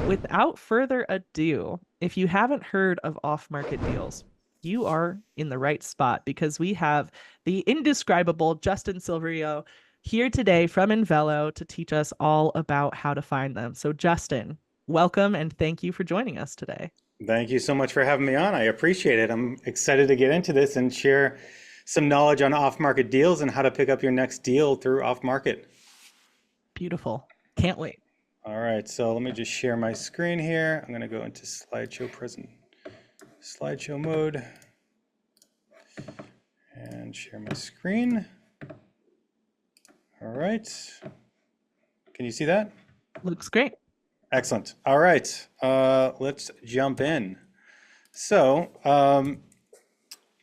without further ado, if you haven't heard of off-market deals, you are in the right spot because we have the indescribable Justin Silverio here today from Envelo to teach us all about how to find them. So, Justin, welcome and thank you for joining us today. Thank you so much for having me on. I appreciate it. I'm excited to get into this and share some knowledge on off-market deals and how to pick up your next deal through off-market. Beautiful. Can't wait. All right, so let me just share my screen here. I'm going to go into slideshow mode and share my screen. All right. Can you see that? Looks great. Excellent. All right, let's jump in. So,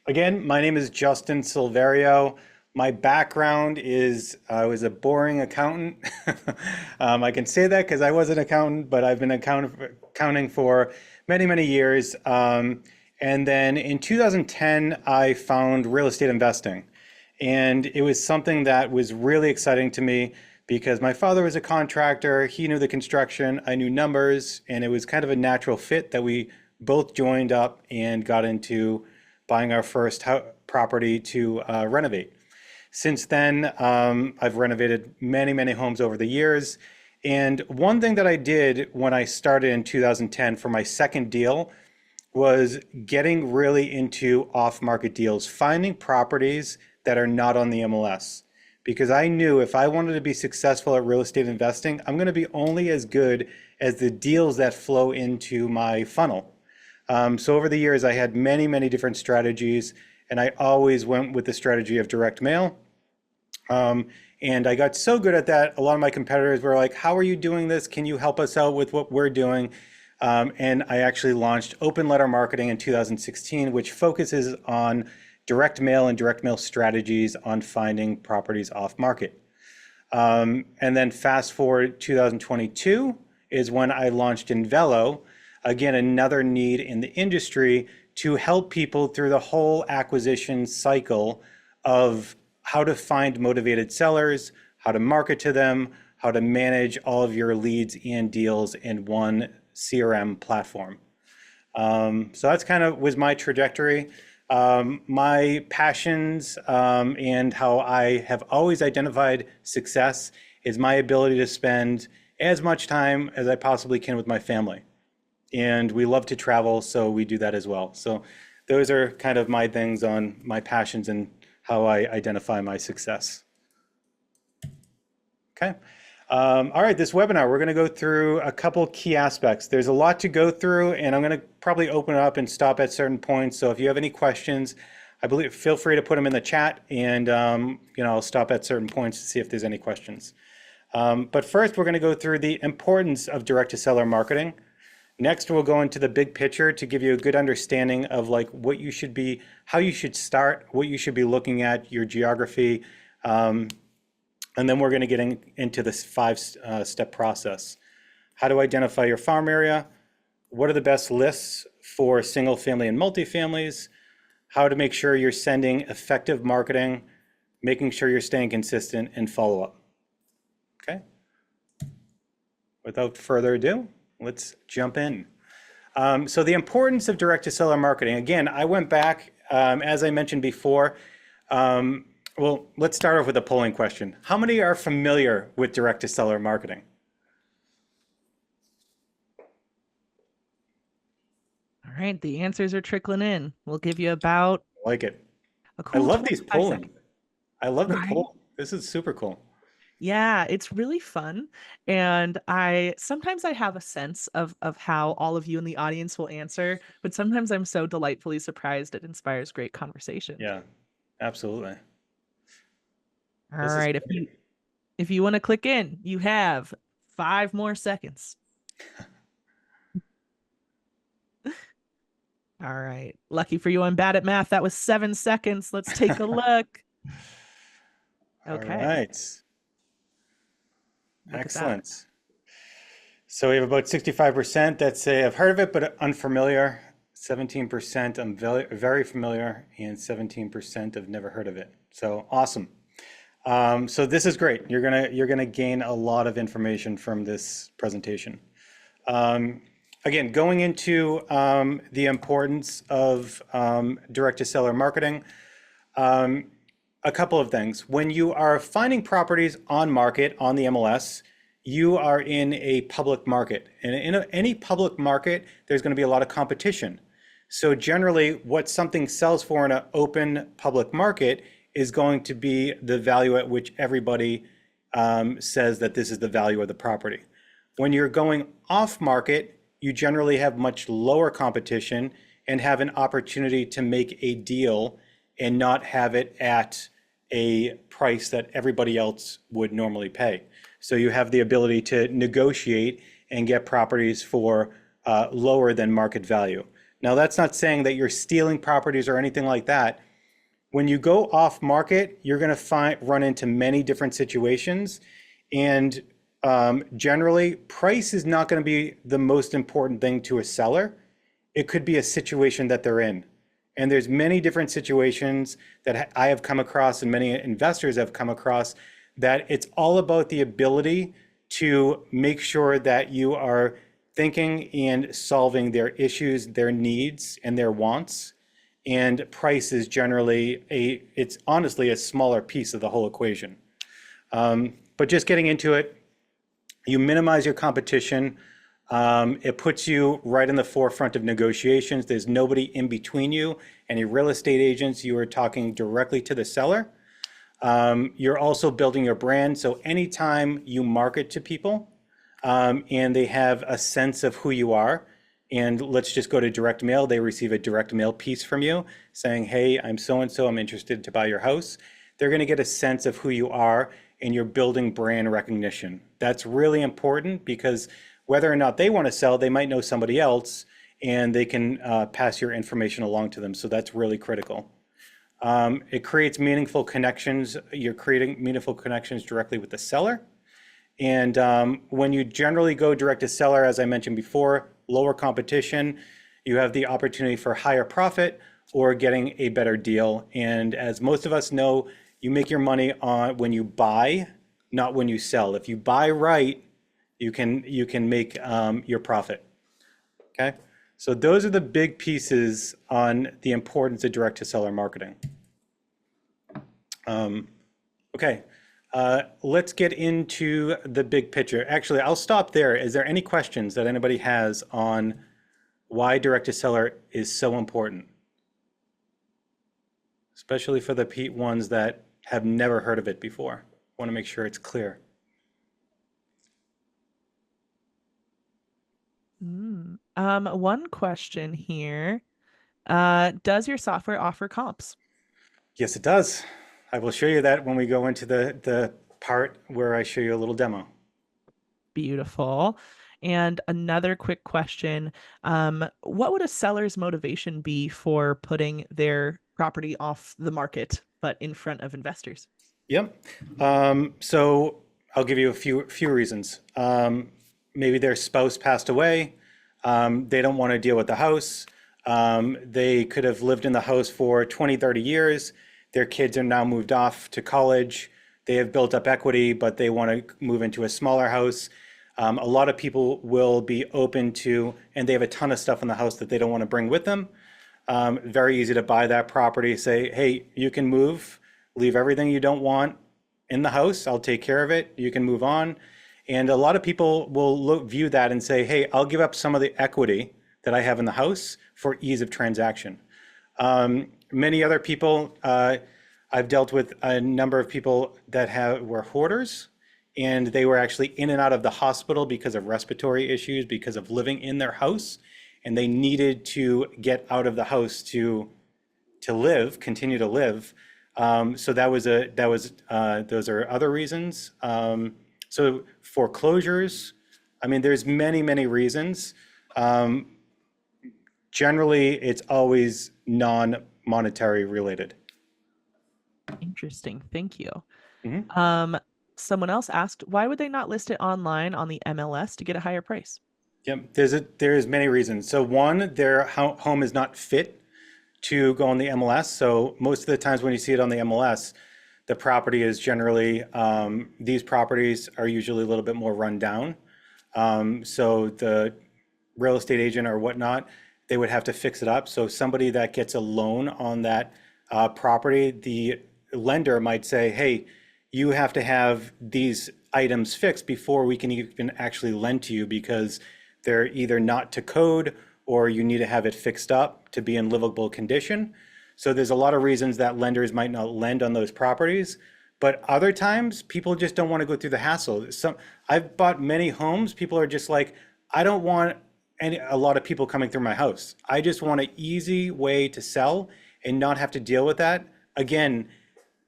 again, my name is Justin Silverio. My background is I was a boring accountant. I can say that because I was an accountant, but I've been accounting for many, many years. And then in 2010, I found real estate investing. And it was something that was really exciting to me because my father was a contractor. He knew the construction, I knew numbers, and it was kind of a natural fit that we both joined up and got into buying our first property to renovate. Since then, I've renovated many, many homes over the years. And one thing that I did when I started in 2010 for my second deal was getting really into off-market deals, finding properties that are not on the MLS. Because I knew if I wanted to be successful at real estate investing, I'm going to be only as good as the deals that flow into my funnel. So over the years, I had many, many different strategies, and I always went with the strategy of direct mail. And I got so good at that, a lot of my competitors were like, how are you doing this? Can you help us out with what we're doing? And I actually launched Open Letter Marketing in 2016, which focuses on direct mail and direct mail strategies on finding properties off market. And then fast forward 2022 is when I launched Invelo, again, another need in the industry to help people through the whole acquisition cycle of how to find motivated sellers, how to market to them, how to manage all of your leads and deals in one CRM platform. So that's kind of was my trajectory. My passions and how I have always identified success is my ability to spend as much time as I possibly can with my family. And we love to travel, so we do that as well. So those are kind of my things on my passions and how I identify my success. Okay. All right, this webinar, we're going to go through a couple key aspects. There's a lot to go through, and I'm going to probably open it up and stop at certain points. So if you have any questions, I believe feel free to put them in the chat, and I'll stop at certain points to see if there's any questions. But first, we're going to go through the importance of direct-to-seller marketing. Next, we'll go into the big picture to give you a good understanding of like what you should be, how you should start, what you should be looking at, your geography. And then we're going to get into this five-step process. How to identify your farm area, what are the best lists for single family and multifamilies, how to make sure you're sending effective marketing, making sure you're staying consistent, and follow up. Okay. Without further ado, let's jump in. So the importance of direct-to-seller marketing. Again, I went back, as I mentioned before. Well, let's start off with a polling question. How many are familiar with direct-to-seller marketing? All right, the answers are trickling in. We'll give you about I like it. a I cool love these 25 polling. seconds. I love the Right? poll. This is super cool. Yeah, it's really fun. And I sometimes I have a sense of how all of you in the audience will answer, but sometimes I'm so delightfully surprised it inspires great conversation. Yeah, absolutely. All This is right, great. if you want to click in, you have 5 more seconds. All right. Lucky for you, I'm bad at math. That was 7 seconds. Let's take a look. All Okay. right. Look at that. Excellent. So we have about 65% that say I've heard of it but unfamiliar. 17% I'm very familiar, and 17% have never heard of it. So awesome. So this is great. You're gonna gain a lot of information from this presentation. Um, Again, going into the importance of direct-to-seller marketing, a couple of things. When you are finding properties on market on the MLS, you are in a public market. And in any public market, there's going to be a lot of competition. So generally, what something sells for in an open public market is going to be the value at which everybody says that this is the value of the property. When you're going off market, you generally have much lower competition and have an opportunity to make a deal and not have it at a price that everybody else would normally pay. So you have the ability to negotiate and get properties for lower than market value. Now, that's not saying that you're stealing properties or anything like that. When you go off market, you're going to run into many different situations. And generally, price is not going to be the most important thing to a seller. It could be a situation that they're in. And there's many different situations that I have come across and many investors have come across that it's all about the ability to make sure that you are thinking and solving their issues, their needs, and their wants. And price is generally it's honestly a smaller piece of the whole equation. But just getting into it, you minimize your competition. It puts you right in the forefront of negotiations. There's nobody in between you. Any real estate agents, you are talking directly to the seller. You're also building your brand. So anytime you market to people and they have a sense of who you are, and let's just go to direct mail, they receive a direct mail piece from you saying, hey, I'm so-and-so, I'm interested to buy your house. They're going to get a sense of who you are and you're building brand recognition. That's really important because whether or not they want to sell, they might know somebody else and they can pass your information along to them. So that's really critical. It creates meaningful connections. You're creating meaningful connections directly with the seller. And when you generally go direct to seller, as I mentioned before, lower competition, you have the opportunity for higher profit or getting a better deal. And as most of us know, you make your money on when you buy, not when you sell. If you buy right, you can make your profit. Okay, so those are the big pieces on the importance of direct to seller marketing. Okay, let's get into the big picture. Actually, I'll stop there. Is there any questions that anybody has on why direct to seller is so important? Especially for the ones that have never heard of it before. I want to make sure it's clear. One question here. Does your software offer comps? Yes, it does. I will show you that when we go into the part where I show you a little demo. Beautiful. And another quick question. What would a seller's motivation be for putting their property off the market, but in front of investors? Yep. So I'll give you a few reasons. Maybe their spouse passed away. They don't want to deal with the house. They could have lived in the house for 20, 30 years. Their kids are now moved off to college. They have built up equity, but they want to move into a smaller house. A lot of people will be open to, and they have a ton of stuff in the house that they don't want to bring with them. Very easy to buy that property, say, hey, you can move, leave everything you don't want in the house. I'll take care of it. You can move on. And a lot of people will view that and say, hey, I'll give up some of the equity that I have in the house for ease of transaction. Many other people, I've dealt with a number of people that were hoarders, and they were actually in and out of the hospital because of respiratory issues, because of living in their house, and they needed to get out of the house to live, continue to live. So those are other reasons. So foreclosures, I mean, there's many reasons. Generally, it's always non-monetary related. Interesting. Thank you. Mm-hmm. Someone else asked, why would they not list it online on the MLS to get a higher price? Yep, there's many reasons. So one, their home is not fit to go on the MLS. So most of the times when you see it on the MLS, the property is generally, these properties are usually a little bit more run down. So the real estate agent or whatnot, they would have to fix it up. So somebody that gets a loan on that property, the lender might say, hey, you have to have these items fixed before we can even actually lend to you because they're either not to code or you need to have it fixed up to be in livable condition. So there's a lot of reasons that lenders might not lend on those properties. But other times, people just don't want to go through the hassle. I've bought many homes. People are just like, I don't want a lot of people coming through my house. I just want an easy way to sell and not have to deal with that. Again,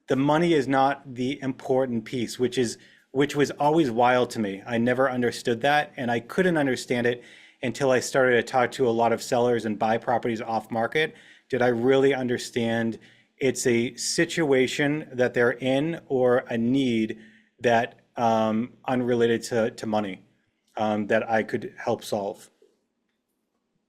the money is not the important piece, which was always wild to me. I never understood that, and I couldn't understand it until I started to talk to a lot of sellers and buy properties off market. Did I really understand it's a situation that they're in or a need that unrelated to money that I could help solve?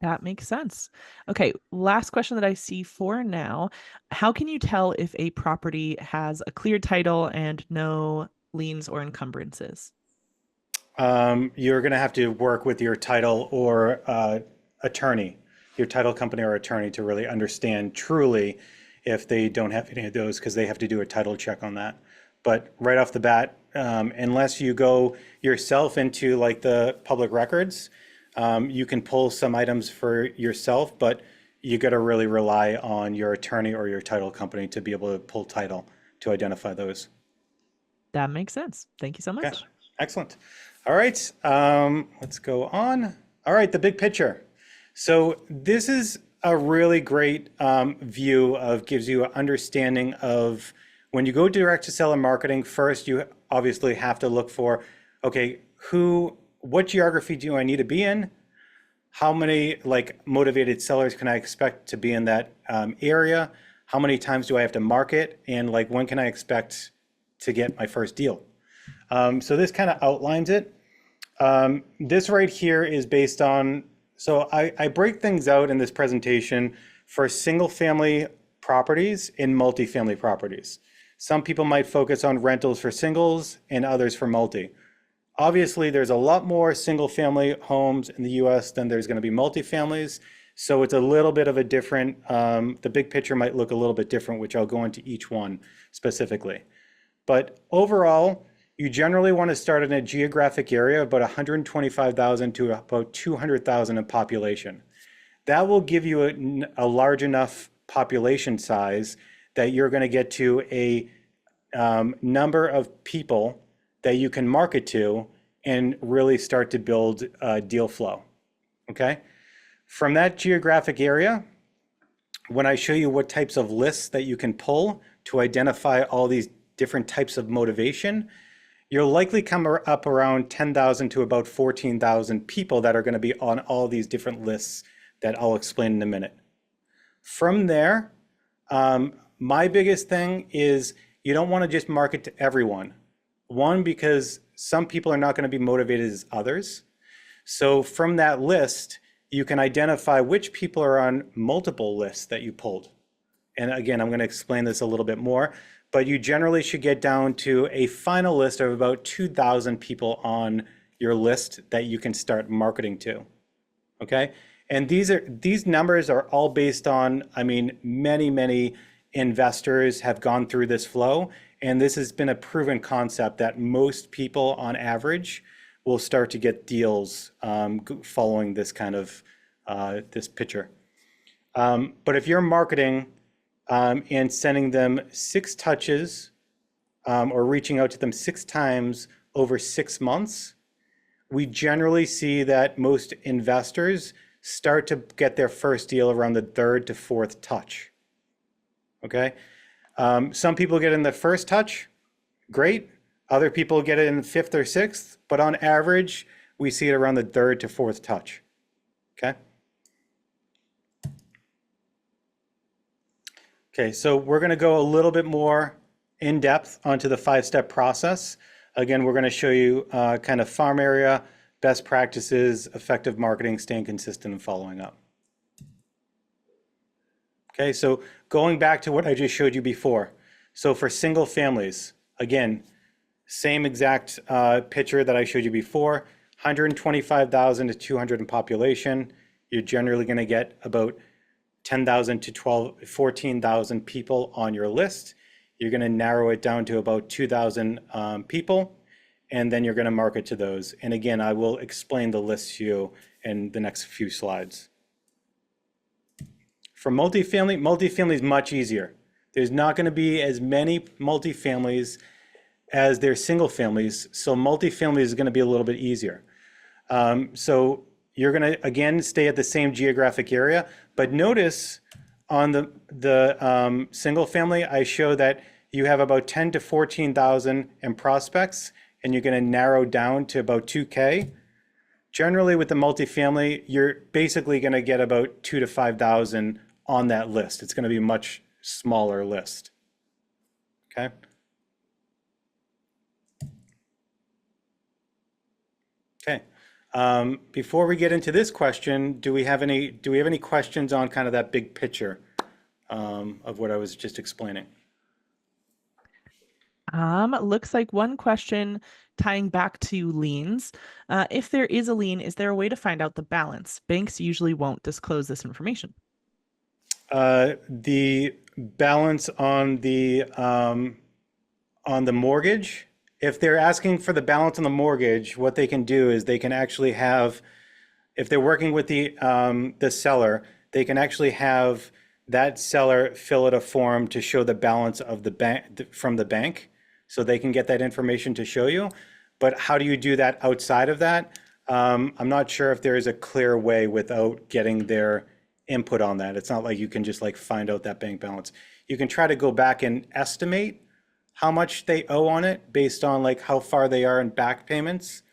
That makes sense. Okay, last question that I see for now. How can you tell if a property has a clear title and no liens or encumbrances? You're going to have to work with your title or attorney, your title company or attorney to really understand truly if they don't have any of those because they have to do a title check on that. But right off the bat, unless you go yourself into like the public records, you can pull some items for yourself, but you got to really rely on your attorney or your title company to be able to pull title to identify those. That makes sense. Thank you so Okay, much. excellent. All right, let's go on. All right, the big picture. So this is a really great view of, gives you an understanding of when you go direct to seller marketing. First, you obviously have to look for, okay, what geography do I need to be in? How many like motivated sellers can I expect to be in that area? How many times do I have to market? And like, when can I expect to get my first deal? So this kind of outlines it. This right here is based on, so I break things out in this presentation for single family properties and multifamily properties. Some people might focus on rentals for singles and others for multi. Obviously, there's a lot more single family homes in the US than there's going to be multifamilies. So it's a little bit of a different, the big picture might look a little bit different, which I'll go into each one specifically. But overall, you generally want to start in a geographic area of about 125,000 to about 200,000 in population. That will give you a large enough population size that you're going to get to a number of people that you can market to and really start to build deal flow. Okay. From that geographic area, when I show you what types of lists that you can pull to identify all these different types of motivation, you'll likely come up around 10,000 to about 14,000 people that are going to be on all these different lists that I'll explain in a minute. From there, my biggest thing is you don't want to just market to everyone. One, because some people are not going to be motivated as others. So from that list, you can identify which people are on multiple lists that you pulled. And again, I'm going to explain this a little bit more, but you generally should get down to a final list of about 2,000 people on your list that you can start marketing to. Okay? And these numbers are all based on, I mean, many investors have gone through this flow, and this has been a proven concept that most people on average will start to get deals following this kind of this picture. But if you're marketing and sending them 6 touches or reaching out to them 6 times over 6 months, we generally see that most investors start to get their first deal around the 3rd to 4th touch. Okay. Some people get in the first touch, great. Other people get it in the 5th or 6th, but on average, we see it around the 3rd to 4th touch. Okay. Okay, so we're going to go a little bit more in depth onto the 5-step process. Again, we're going to show you kind of farm area, best practices, effective marketing, staying consistent, and following up. Okay, so going back to what I just showed you before. So for single families, again, same exact picture that I showed you before, 125,000 to 200 in population, you're generally going to get about 10,000 to 14,000 people on your list. You're going to narrow it down to about 2,000 people, and then you're going to market to those. And again, I will explain the list to you in the next few slides. For multifamily, multifamily is much easier. There's not going to be as many multifamilies as there's single families, so multifamily is going to be a little bit easier. So you're going to, again, stay at the same geographic area, but notice on the single family, I show that you have about 10 to 14,000 in prospects, and you're going to narrow down to about 2K. Generally, with the multifamily, you're basically going to get about 2 to 5,000 on that list. It's going to be a much smaller list. Okay. Okay. Before we get into this question, do we have any questions on kind of that big picture of what I was just explaining? Looks like one question tying back to liens. If there is a lien, is there a way to find out the balance? Banks usually won't disclose this information. The balance on the mortgage, if they're asking for the balance on the mortgage, what they can do is they can actually have, if they're working with the seller, they can actually have that seller fill out a form to show the balance of the bank from the bank, so they can get that information to show you. But how do you do that outside of that? I'm not sure if there is a clear way without getting their input on that. It's not like you can just like find out that bank balance. You can try to go back and estimate how much they owe on it based on like how far they are in back payments,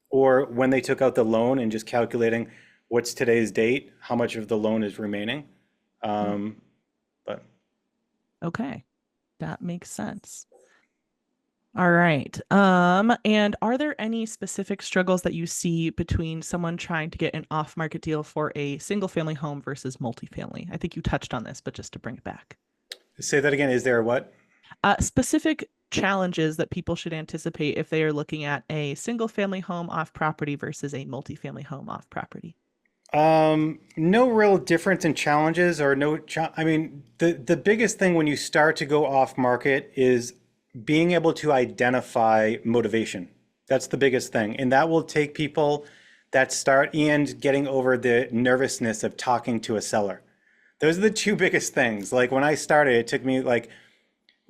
or when they took out the loan and just calculating what's today's date, how much of the loan is remaining. But Okay, that makes sense. All right. And are there any specific struggles that you see between someone trying to get an off-market deal for a single-family home versus multifamily? I think you touched on this, but just to bring it back. say that again. Is there what? Specific challenges that people should anticipate if they are looking at a single-family home off property versus a multifamily home off property. No real difference in challenges or no, I mean, the biggest thing when you start to go off market is being able to identify motivation. That's the biggest thing. And that will take people that start and getting over the nervousness of talking to a seller. Those are the two biggest things. Like when I started, it took me like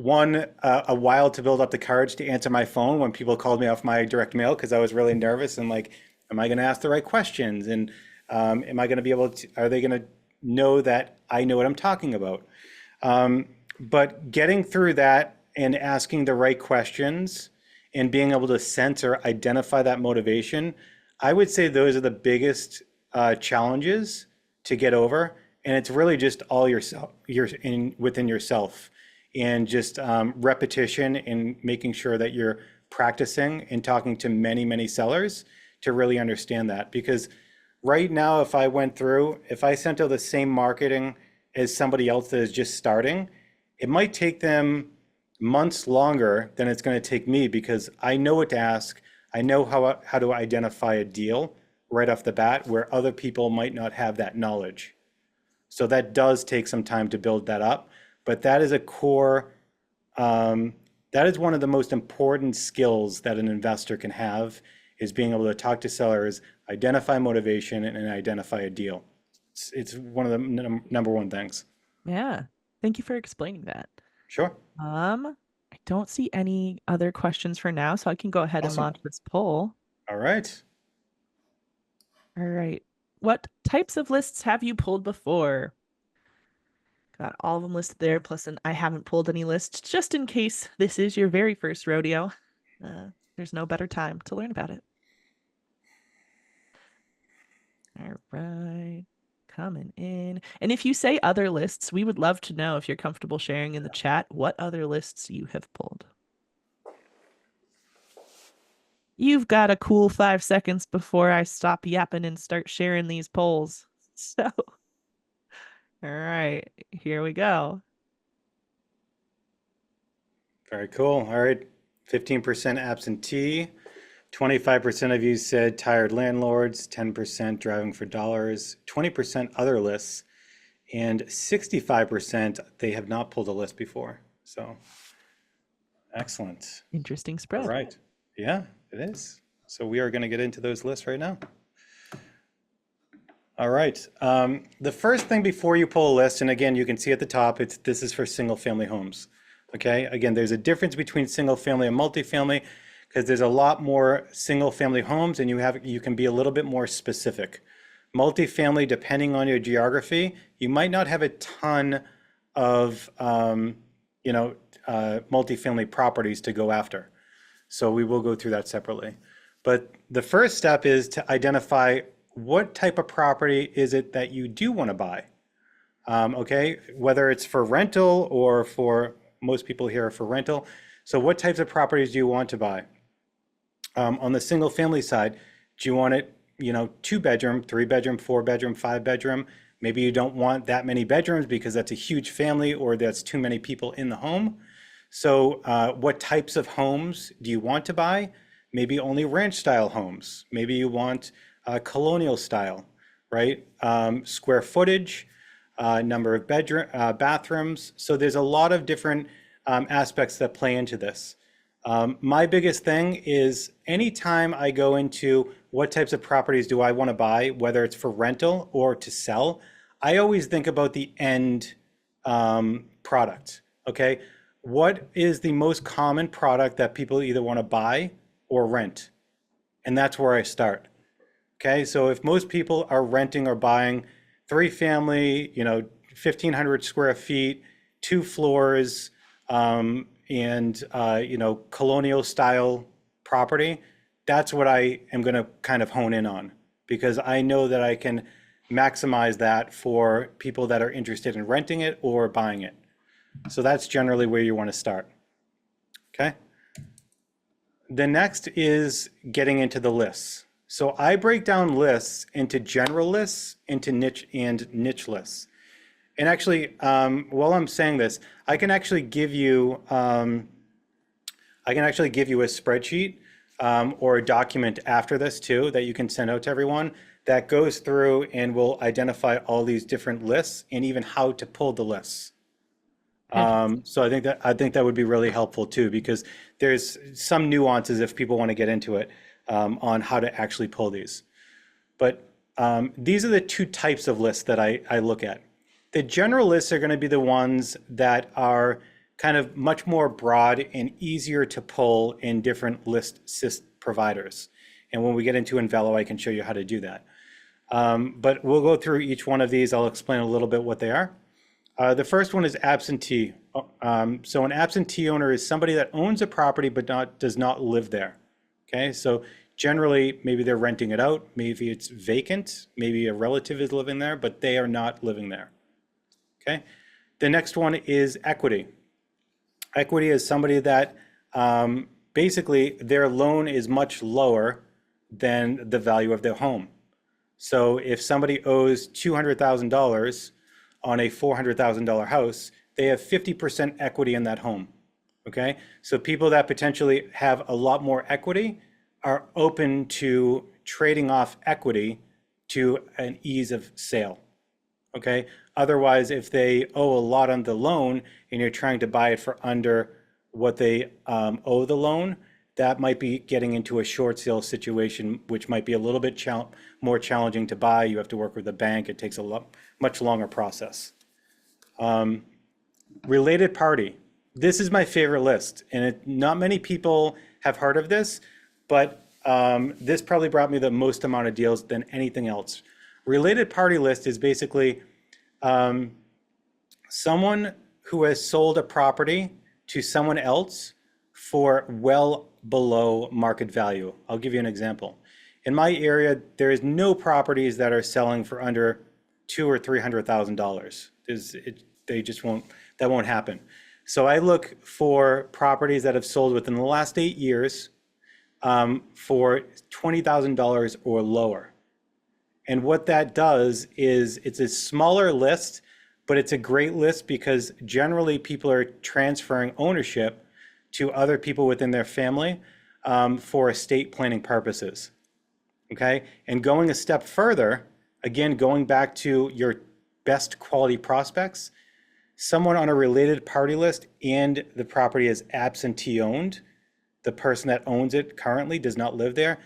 a while to build up the courage to answer my phone when people called me off my direct mail because I was really nervous and like, am I going to ask the right questions? And am I going to be able to, are they going to know that I know what I'm talking about? But getting through that and asking the right questions and being able to sense or identify that motivation, I would say those are the biggest challenges to get over. And it's really just all yourself, within yourself, and just repetition and making sure that you're practicing and talking to many, many sellers to really understand that. Because right now, if I sent out the same marketing as somebody else that is just starting, it might take them months longer than it's going to take me because I know what to ask. I know how to identify a deal right off the bat where other people might not have that knowledge. So that does take some time to build that up, but that is a core, that is one of the most important skills that an investor can have, is being able to talk to sellers, identify motivation, and identify a deal. It's one of the number one things. Yeah. Thank you for explaining that. Sure. I don't see any other questions for now, so I can go ahead and Awesome. launch this poll. All right. All right. What types of lists have you pulled before? Got all of them listed there, plus I haven't pulled any lists, just in case this is your very first rodeo. There's no better time to learn about it. All right. Coming in. And if you say other lists, we would love to know, if you're comfortable sharing in the chat, what other lists you have pulled. You've got a cool 5 seconds before I stop yapping and start sharing these polls. So, all right, here we go. Very cool. All right. 15% absentee, 25% of you said tired landlords, 10% driving for dollars, 20% other lists, and 65% they have not pulled a list before. So excellent. Interesting All spread. right. Yeah, it is. So we are going to get into those lists right now. All right. The first thing before you pull a list, and again, you can see at the top, this is for single family homes. Okay. Again, there's a difference between single family and multifamily because there's a lot more single family homes and you can be a little bit more specific. Multifamily, depending on your geography, you might not have a ton of, multifamily properties to go after. So we will go through that separately. But the first step is to identify what type of property is it that you do want to buy. Okay, whether it's for rental or for most people here are for rental. So what types of properties do you want to buy? On the single family side, do you want it, 2 bedroom, 3 bedroom, 4 bedroom, 5 bedroom? Maybe you don't want that many bedrooms because that's a huge family or that's too many people in the home. So what types of homes do you want to buy? Maybe only ranch style homes. Maybe you want colonial style, right? Square footage, number of bathrooms. So there's a lot of different aspects that play into this. My biggest thing is anytime I go into what types of properties do I want to buy, whether it's for rental or to sell, I always think about the end product, okay? What is the most common product that people either want to buy or rent? And that's where I start. Okay, so if most people are renting or buying 3 family, 1,500 square feet, 2 floors, and colonial style property, that's what I am going to kind of hone in on because I know that I can maximize that for people that are interested in renting it or buying it. So that's generally where you want to start. Okay. The next is getting into the lists. So I break down lists into general lists, into niche and niche lists. And actually, while I'm saying this, I can actually give you a spreadsheet or a document after this too that you can send out to everyone that goes through and will identify all these different lists and even how to pull the lists. So I think that would be really helpful too, because there's some nuances if people want to get into it on how to actually pull these. But these are the 2 types of lists that I look at. The general lists are going to be the ones that are kind of much more broad and easier to pull in different list providers. And when we get into Envelo, I can show you how to do that. But we'll go through each one of these. I'll explain a little bit what they are. The first one is absentee. So an absentee owner is somebody that owns a property but does not live there. Okay, so generally maybe they're renting it out, maybe it's vacant, maybe a relative is living there, but they are not living there. Okay, the next one is equity. Equity is somebody that basically their loan is much lower than the value of their home. So if somebody owes $200,000 on a $400,000 house, they have 50% equity in that home. Okay, so people that potentially have a lot more equity are open to trading off equity to an ease of sale. Okay, otherwise, if they owe a lot on the loan and you're trying to buy it for under what they owe the loan, that might be getting into a short sale situation, which might be a little bit more challenging to buy. You have to work with the bank. It takes a much longer process. Related party. This is my favorite list, and not many people have heard of this, but this probably brought me the most amount of deals than anything else. Related party list is basically someone who has sold a property to someone else for well below market value. I'll give you an example. In my area, there is no properties that are selling for under $200,000 or $300,000. They just won't. That won't happen. So I look for properties that have sold within the last 8 years for $20,000 or lower. And what that does is it's a smaller list, but it's a great list because generally people are transferring ownership to other people within their family. for estate planning purposes. Okay, and going a step further, again, going back to your best quality prospects, someone on a related party list and the property is absentee owned, the person that owns it currently does not live there,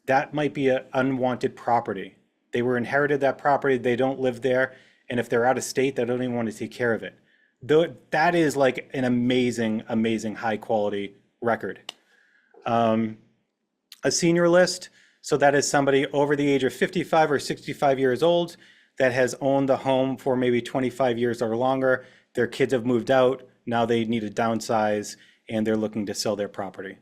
that might be an unwanted property. They were inherited that property, they don't live there, and if they're out of state, they don't even want to take care of it. Though that is like an amazing, amazing high quality record. A senior list, so that is somebody over the age of 55 or 65 years old that has owned the home for maybe 25 years or longer. Their kids have moved out, now they need to downsize, and they're looking to sell their property.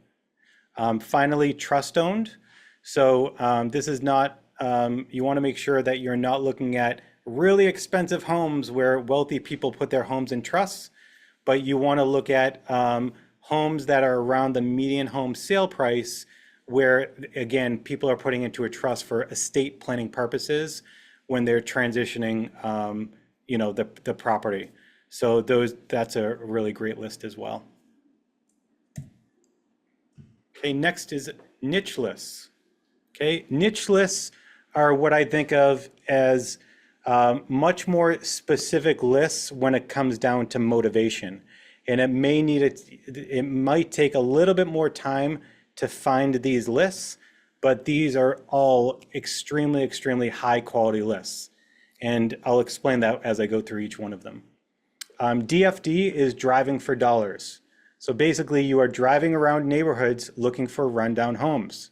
Finally, trust owned. So this is not, you want to make sure that you're not looking at really expensive homes where wealthy people put their homes in trusts, but you want to look at homes that are around the median home sale price where, again, people are putting into a trust for estate planning purposes when they're transitioning, the property. So that's a really great list as well. Okay, next is niche lists. Okay, niche lists are what I think of as much more specific lists when it comes down to motivation. And it might take a little bit more time to find these lists, but these are all extremely, extremely high quality lists. And I'll explain that as I go through each one of them. DFD is driving for dollars. So basically you are driving around neighborhoods looking for rundown homes.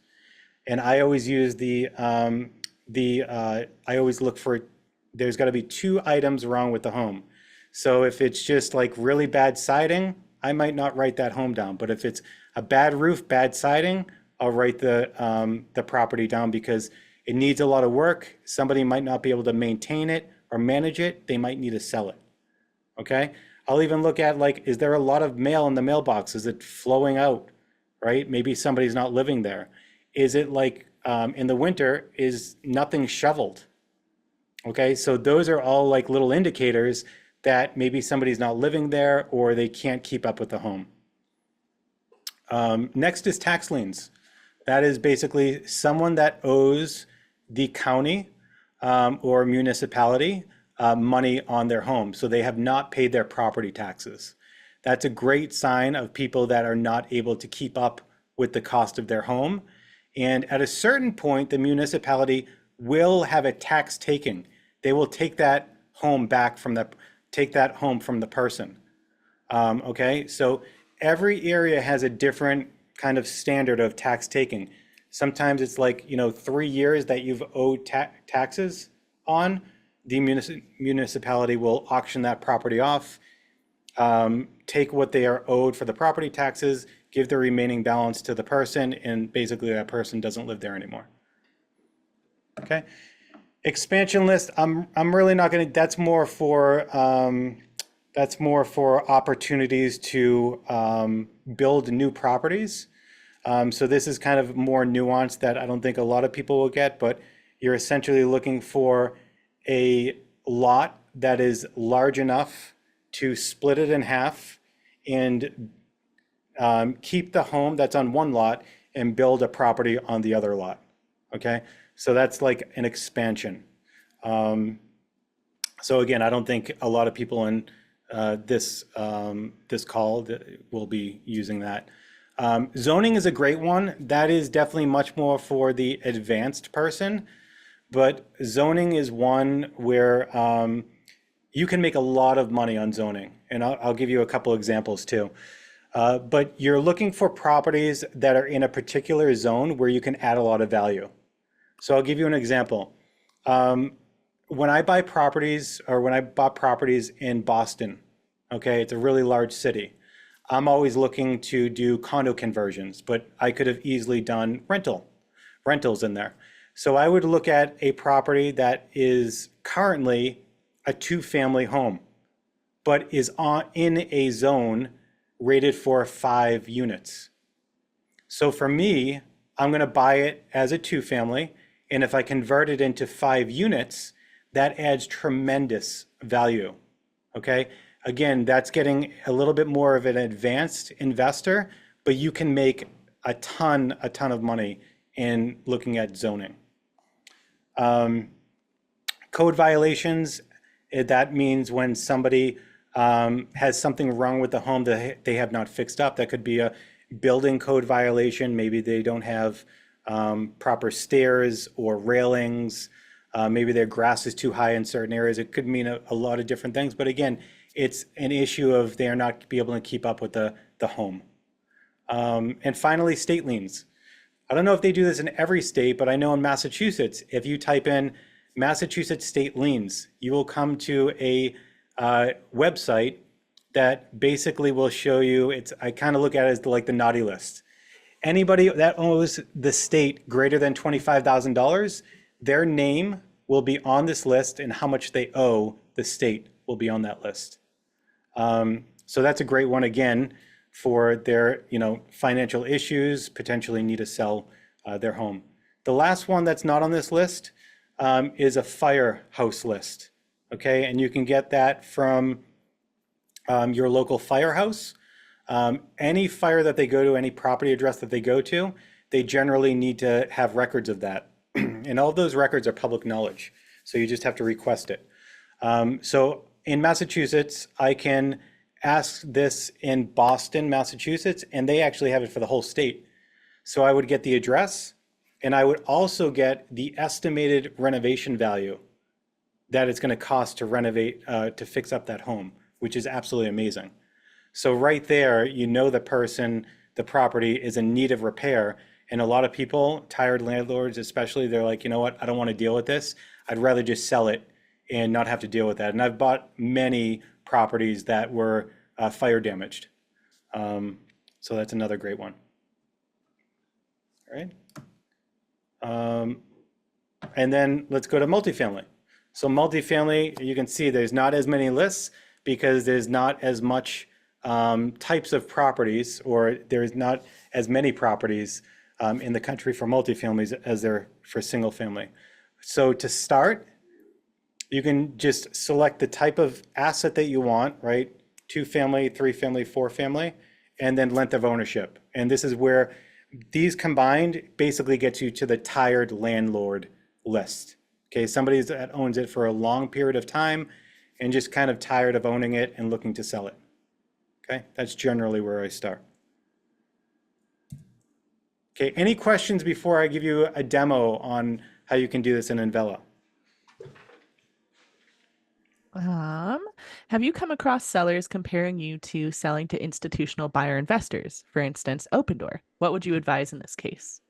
And I always use I always look for, there's got to be 2 items wrong with the home. So if it's just like really bad siding, I might not write that home down. But if it's a bad roof, bad siding, I'll write the property down because it needs a lot of work. Somebody might not be able to maintain it or manage it. They might need to sell it. Okay. I'll even look at like, is there a lot of mail in the mailbox? Is it flowing out, right? Maybe somebody's not living there. Is it like in the winter, is nothing shoveled? Okay, so those are all like little indicators that maybe somebody's not living there or they can't keep up with the home. Next is tax liens. That is basically someone that owes the county or municipality money on their home. So they have not paid their property taxes. That's a great sign of people that are not able to keep up with the cost of their home. And at a certain point, the municipality will have a tax taking. They will take that home back from the person. Okay, so every area has a different kind of standard of tax taking. Sometimes it's like 3 years that you've owed taxes on. The municipality will auction that property off, take what they are owed for the property taxes, give the remaining balance to the person, and basically that person doesn't live there anymore. Okay. Expansion list, I'm really not going to, that's more for opportunities to build new properties. So this is kind of more nuanced that I don't think a lot of people will get, but you're essentially looking for a lot that is large enough to split it in half and keep the home that's on one lot and build a property on the other lot. Okay, so that's like an expansion. So again, I don't think a lot of people in this call will be using that. Zoning is a great one. That is definitely much more for the advanced person, but zoning is one where you can make a lot of money on zoning. And I'll give you a couple examples too. But you're looking for properties that are in a particular zone where you can add a lot of value. So I'll give you an example. When I buy properties, or when I bought properties in Boston, okay, it's a really large city. I'm always looking to do condo conversions, but I could have easily done rentals in there. So I would look at a property that is currently a 2-family home, but is in a zone rated for 5 units. So for me, I'm going to buy it as a 2-family, and if I convert it into 5 units, that adds tremendous value. Okay, again, that's getting a little bit more of an advanced investor, but you can make a ton of money in looking at zoning. Um, Code violations, that means when somebody has something wrong with the home that they have not fixed up. That could be a building code violation. Maybe they don't have proper stairs or railings. Maybe their grass is too high in certain areas. It could mean a lot of different things. But again, it's an issue of they are not be able to keep up with the home. And finally, state liens. I don't know if they do this in every state, but I know in Massachusetts, if you type in Massachusetts state liens, you will come to a website that basically will show you, I kind of look at it as like the naughty list. Anybody that owes the state greater than $25,000, their name will be on this list, and how much they owe the state will be on that list. So that's a great one, again, for their financial issues, potentially need to sell their home. The last one that's not on this list is a firehouse list. Okay, and you can get that from your local firehouse. Any fire that they go to, any property address that they go to, they generally need to have records of that. And all of those records are public knowledge. So you just have to request it. So in Massachusetts, I can ask this in Boston, Massachusetts, and they actually have it for the whole state. So I would get the address, and I would also get the estimated renovation value that it's going to cost to renovate, to fix up that home, which is absolutely amazing. So right there, the property is in need of repair. And a lot of people, tired landlords especially, they're like, you know what, I don't want to deal with this. I'd rather just sell it and not have to deal with that. And I've bought many properties that were fire damaged. So that's another great one. All right. And then let's go to multifamily. So multifamily, you can see there's not as many lists because there's not as much types of properties, or there's not as many properties in the country for multifamilies as there for single family. So to start, you can just select the type of asset that you want, right? 2 family, 3 family, 4 family, and then length of ownership. And this is where these combined basically gets you to the tired landlord list. Okay, somebody that owns it for a long period of time and just kind of tired of owning it and looking to sell it. Okay, that's generally where I start. Okay, any questions before I give you a demo on how you can do this in Envelo? Have you come across sellers comparing you to selling to institutional buyer investors, for instance, Opendoor? What would you advise in this case?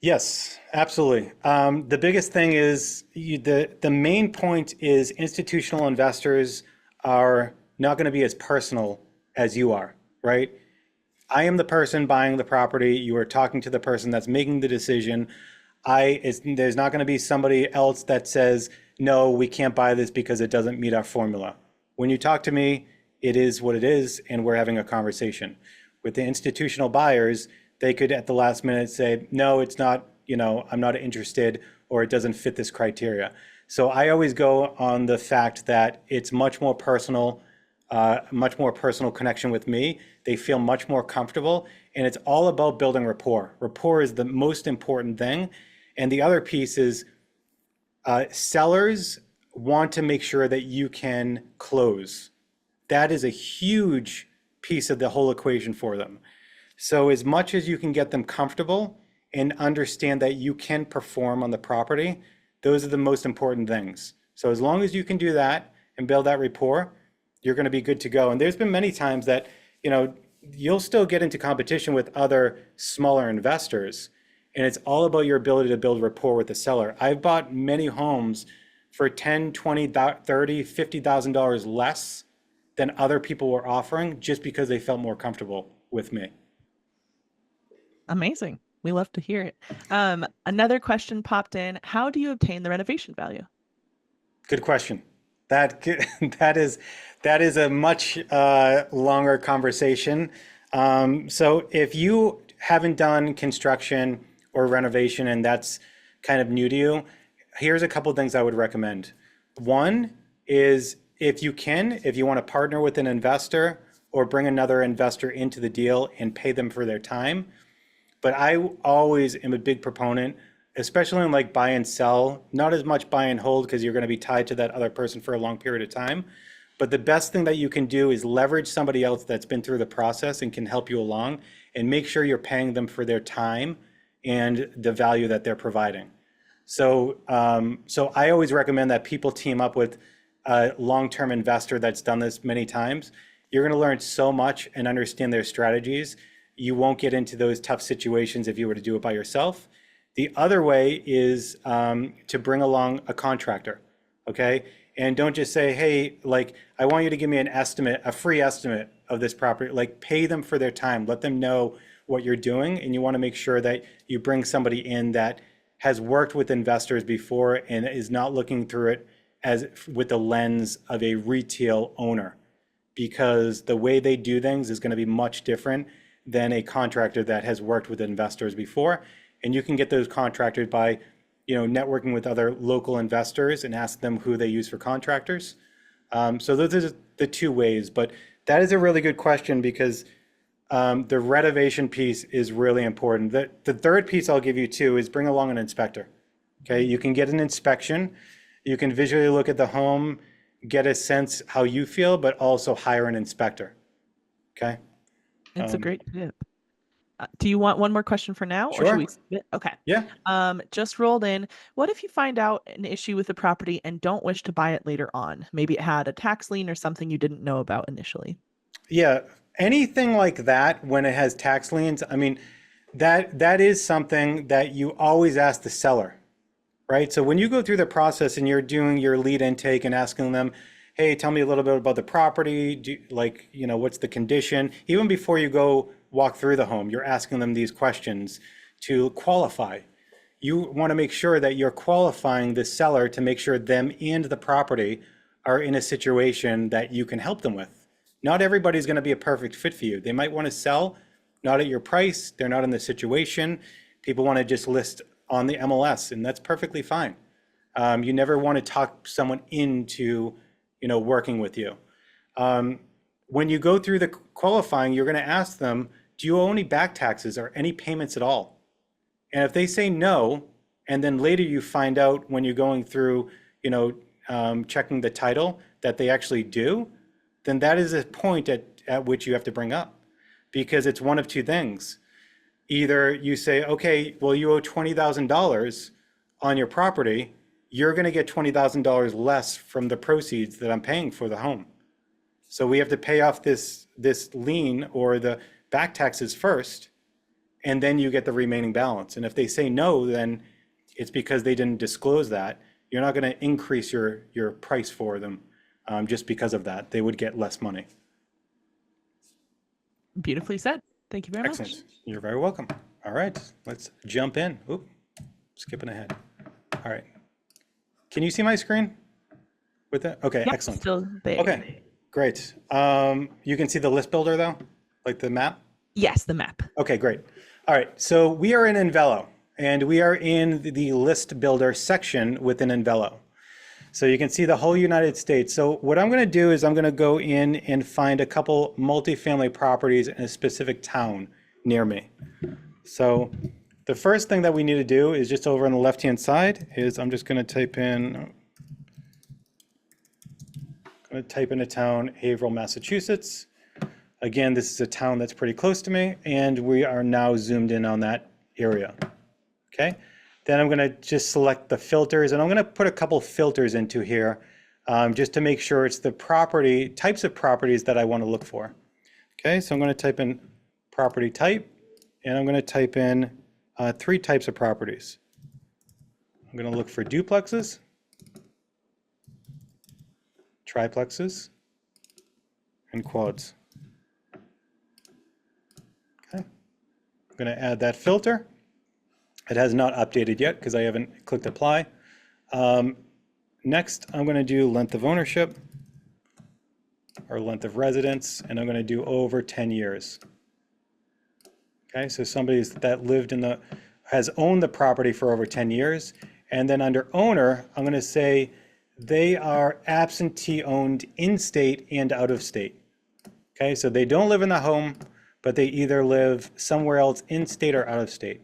Yes, absolutely. The biggest thing is the main point is institutional investors are not going to be as personal as you are, right? I am the person buying the property. You are talking to the person that's making the decision. There's not going to be somebody else that says, no, we can't buy this because it doesn't meet our formula. When you talk to me, it is what it is, and we're having a conversation. With the institutional buyers, they could at the last minute say, no, it's not, I'm not interested, or it doesn't fit this criteria. So I always go on the fact that it's much more personal connection with me. They feel much more comfortable, and it's all about building rapport. Rapport is the most important thing. And the other piece is sellers want to make sure that you can close. That is a huge piece of the whole equation for them. So as much as you can get them comfortable and understand that you can perform on the property, those are the most important things. So as long as you can do that and build that rapport, you're going to be good to go. And there's been many times that, you'll still get into competition with other smaller investors. And it's all about your ability to build rapport with the seller. I've bought many homes for $10, $20, $30, $50,000 less than other people were offering just because they felt more comfortable with me. Amazing. We love to hear it. Another question popped in. How do you obtain the renovation value? Good question. That is a much longer conversation. So if you haven't done construction or renovation and that's kind of new to you, here's a couple of things I would recommend. One is if you want to partner with an investor or bring another investor into the deal and pay them for their time, But I always am a big proponent, especially in like buy and sell, not as much buy and hold because you're going to be tied to that other person for a long period of time. But the best thing that you can do is leverage somebody else that's been through the process and can help you along, and make sure you're paying them for their time and the value that they're providing. So I always recommend that people team up with a long-term investor that's done this many times. You're going to learn so much and understand their strategies. You won't get into those tough situations if you were to do it by yourself. The other way is to bring along a contractor, okay? And don't just say, hey, like, I want you to give me an estimate, a free estimate of this property. Like, pay them for their time. Let them know what you're doing. And you want to make sure that you bring somebody in that has worked with investors before and is not looking through it as with the lens of a retail owner, because the way they do things is going to be much different than a contractor that has worked with investors before. And you can get those contractors by, networking with other local investors and ask them who they use for contractors. So those are the two ways. But that is a really good question, because the renovation piece is really important. The third piece I'll give you too is bring along an inspector. Okay, you can get an inspection. You can visually look at the home, get a sense how you feel, but also hire an inspector. Okay. It's a great tip. Do you want one more question for now, or should Sure. we skip it? Okay. Yeah. Just rolled in. What if you find out an issue with the property and don't wish to buy it later on? Maybe it had a tax lien or something you didn't know about initially. Yeah. Anything like that, when it has tax liens, I mean, that is something that you always ask the seller, right? So when you go through the process and you're doing your lead intake and asking them, hey, tell me a little bit about the property, what's the condition? Even before you go walk through the home, you're asking them these questions to qualify. You want to make sure that you're qualifying the seller to make sure them and the property are in a situation that you can help them with. Not everybody's going to be a perfect fit for you. They might want to sell, not at your price. They're not in the situation. People want to just list on the MLS, and that's perfectly fine. You never want to talk someone into, working with you. When you go through the qualifying, you're going to ask them, do you owe any back taxes or any payments at all? And if they say no, and then later you find out when you're going through, checking the title that they actually do, then that is a point at which you have to bring up, because it's one of two things. Either you say, okay, well, you owe $20,000 on your property, you're going to get $20,000 less from the proceeds that I'm paying for the home. So we have to pay off this lien or the back taxes first, and then you get the remaining balance. And if they say no, then it's because they didn't disclose that. You're not going to increase your price for them just because of that. They would get less money. Beautifully said. Thank you very much. Excellent. You're very welcome. All right, let's jump in. Oop, skipping ahead. All right. Can you see my screen with that? Okay, Yep, excellent. still there. Okay, great. You can see the list builder though, like the map? Yes, the map. Okay, great. All right, so we are in Envelo, and we are in the list builder section within Envelo. So you can see the whole United States. So what I'm going to do is I'm going to go in and find a couple multifamily properties in a specific town near me. So the first thing that we need to do is just over on the left-hand side is I'm just going to type in a town, Haverhill, Massachusetts. Again, this is a town that's pretty close to me, and we are now zoomed in on that area. Okay. Then I'm going to just select the filters, and I'm going to put a couple filters into here just to make sure it's the types of properties that I want to look for. Okay, so I'm going to type in property type, and I'm going to type in 3 types of properties. I'm going to look for duplexes, triplexes, and quads. Okay, I'm going to add that filter. It has not updated yet because I haven't clicked apply. Next, I'm going to do length of ownership or length of residence, and I'm going to do over 10 years. Okay, so somebody that has owned the property for over 10 years. And then under owner, I'm going to say they are absentee owned in state and out of state. Okay, so they don't live in the home, but they either live somewhere else in state or out of state.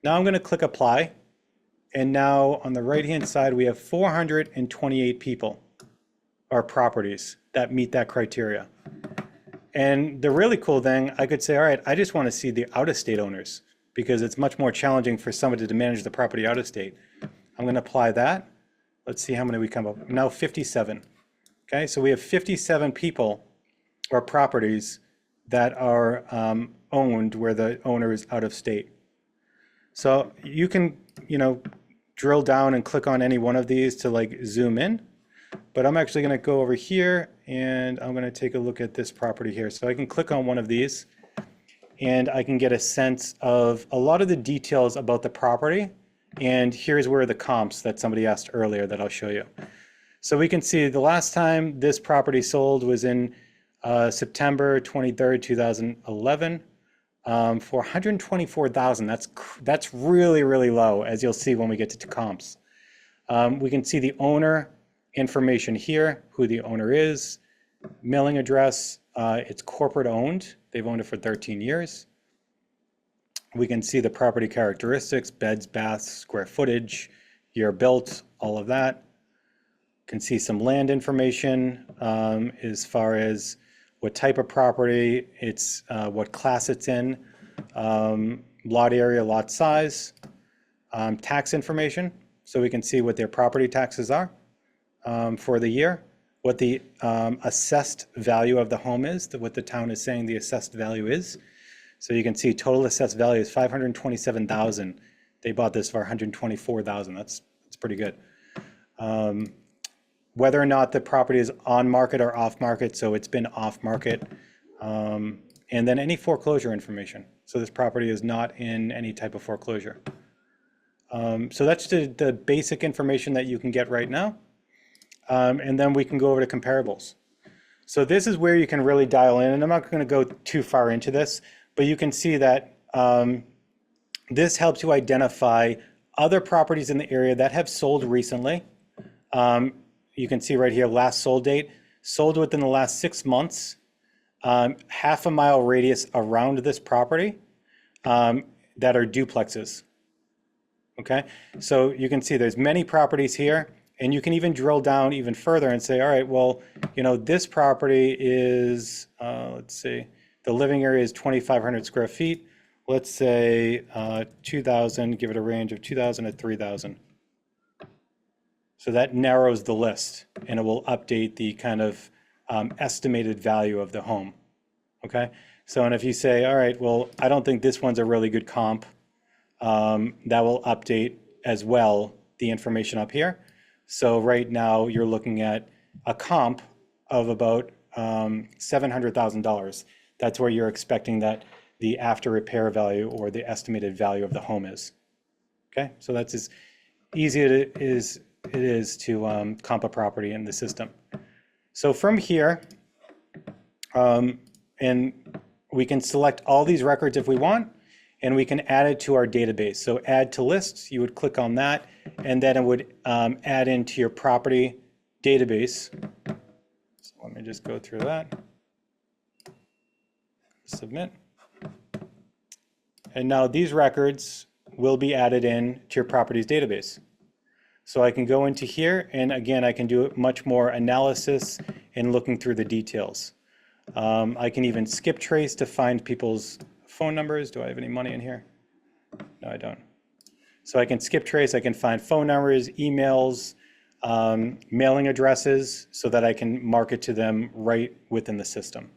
Now I'm going to click apply. And now on the right-hand side, we have 428 people or properties that meet that criteria. And the really cool thing, I could say, all right, I just want to see the out-of-state owners because it's much more challenging for somebody to manage the property out of state. I'm going to apply that. Let's see how many we come up with. Now 57. Okay, so we have 57 people or properties that are owned where the owner is out of state. So you can, drill down and click on any one of these to like zoom in, but I'm actually going to go over here and I'm going to take a look at this property here. So I can click on one of these and I can get a sense of a lot of the details about the property. And here's where the comps that somebody asked earlier that I'll show you. So we can see the last time this property sold was in September 23rd, 2011. For 124,000. That's really, really low, as you'll see when we get to comps. We can see the owner information here, who the owner is, mailing address, it's corporate owned. They've owned it for 13 years. We can see the property characteristics, beds, baths, square footage, year built, all of that. Can see some land information as far as what type of property, it's what class it's in, lot area, lot size, tax information. So we can see what their property taxes are for the year, what the assessed value of the home is, what the town is saying the assessed value is. So you can see total assessed value is 527,000. They bought this for 124,000. That's pretty good. Whether or not the property is on market or off market, so it's been off market, and then any foreclosure information. So this property is not in any type of foreclosure. So that's the basic information that you can get right now. And then we can go over to comparables. So this is where you can really dial in, and I'm not going to go too far into this, but you can see that this helps you identify other properties in the area that have sold recently. You can see right here, last sold date, sold within the last 6 months, half a mile radius around this property that are duplexes. Okay, so you can see there's many properties here, and you can even drill down even further and say, all right, well, this property is, let's see, the living area is 2,500 square feet. Let's say 2,000, give it a range of 2,000 to 3,000. So that narrows the list, and it will update the kind of estimated value of the home. Okay, so and if you say, all right, well, I don't think this one's a really good comp, that will update as well the information up here. So right now you're looking at a comp of about $700,000. That's where you're expecting that the after repair value or the estimated value of the home is. Okay, so that's as easy as it is to comp a property in the system. So from here, and we can select all these records if we want, and we can add it to our database. So add to lists, you would click on that, and then it would add into your property database. So let me just go through that. Submit. And now these records will be added in to your properties database. So I can go into here, and again, I can do much more analysis and looking through the details. I can even skip trace to find people's phone numbers. Do I have any money in here? No, I don't. So I can skip trace, I can find phone numbers, emails, mailing addresses, so that I can market to them right within the system.